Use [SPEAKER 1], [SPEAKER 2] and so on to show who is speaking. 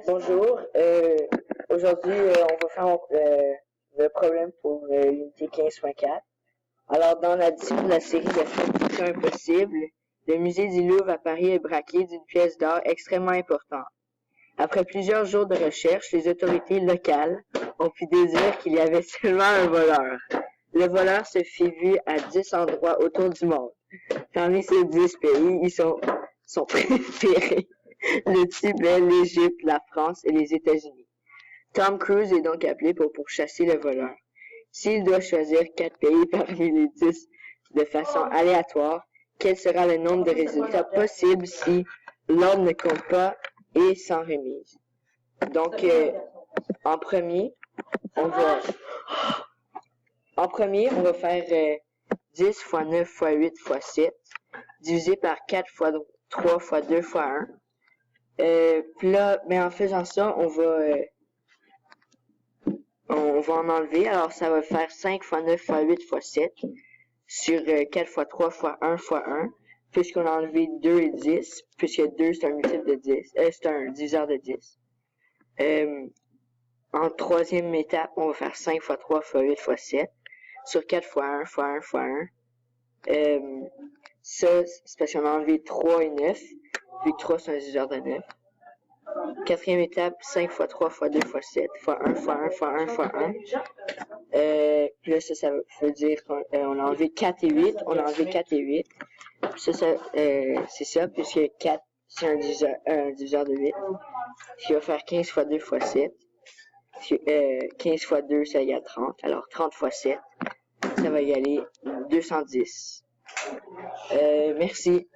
[SPEAKER 1] Bonjour, aujourd'hui on va faire le problème pour l'unité 15.4. Alors dans la discipline de la série Fiction impossible, le musée du Louvre à Paris est braqué d'une pièce d'or extrêmement importante. Après plusieurs jours de recherche, les autorités locales ont pu déduire qu'il y avait seulement un voleur. Le voleur se fit vu à 10 endroits autour du monde. Parmi ces 10 pays, ils sont préférés le Tibet, l'Égypte, la France et les États-Unis. Tom Cruise est donc appelé pour pourchasser le voleur. S'il doit choisir 4 pays parmi les 10 de façon aléatoire, quel sera le nombre de résultats possibles si l'ordre ne compte pas et sans remise? Donc, en premier, on va faire 10 fois 9 fois 8 fois 7, divisé par 4 fois 3 fois 2 fois 1. Puis là, mais en faisant ça, on va en enlever. Alors, ça va faire 5 fois 9 fois 8 fois 7 sur 4 fois 3 fois 1 fois 1. Puisqu'on a enlevé 2 et 10, puisque 2 c'est un multiple de 10, c'est un diviseur de 10. En troisième étape, on va faire 5 fois 3 fois 8 fois 7 sur 4 fois 1 fois 1 fois 1. Ça, c'est parce qu'on a enlevé 3 et 9, vu que 3 c'est un diviseur de 9. Quatrième étape, 5 fois 3 fois 2 fois 7 fois 1 fois 1 fois 1 fois 1. Puis là, ça veut dire qu'on a enlevé 4 et 8. On a enlevé 4 et 8. Ça c'est ça, puisque 4, c'est un diviseur de 8. Puis on va faire 15 fois 2 fois 7. Puis, 15 fois 2, ça égale 30. Alors, 30 fois 7, ça va égaler 210. Merci.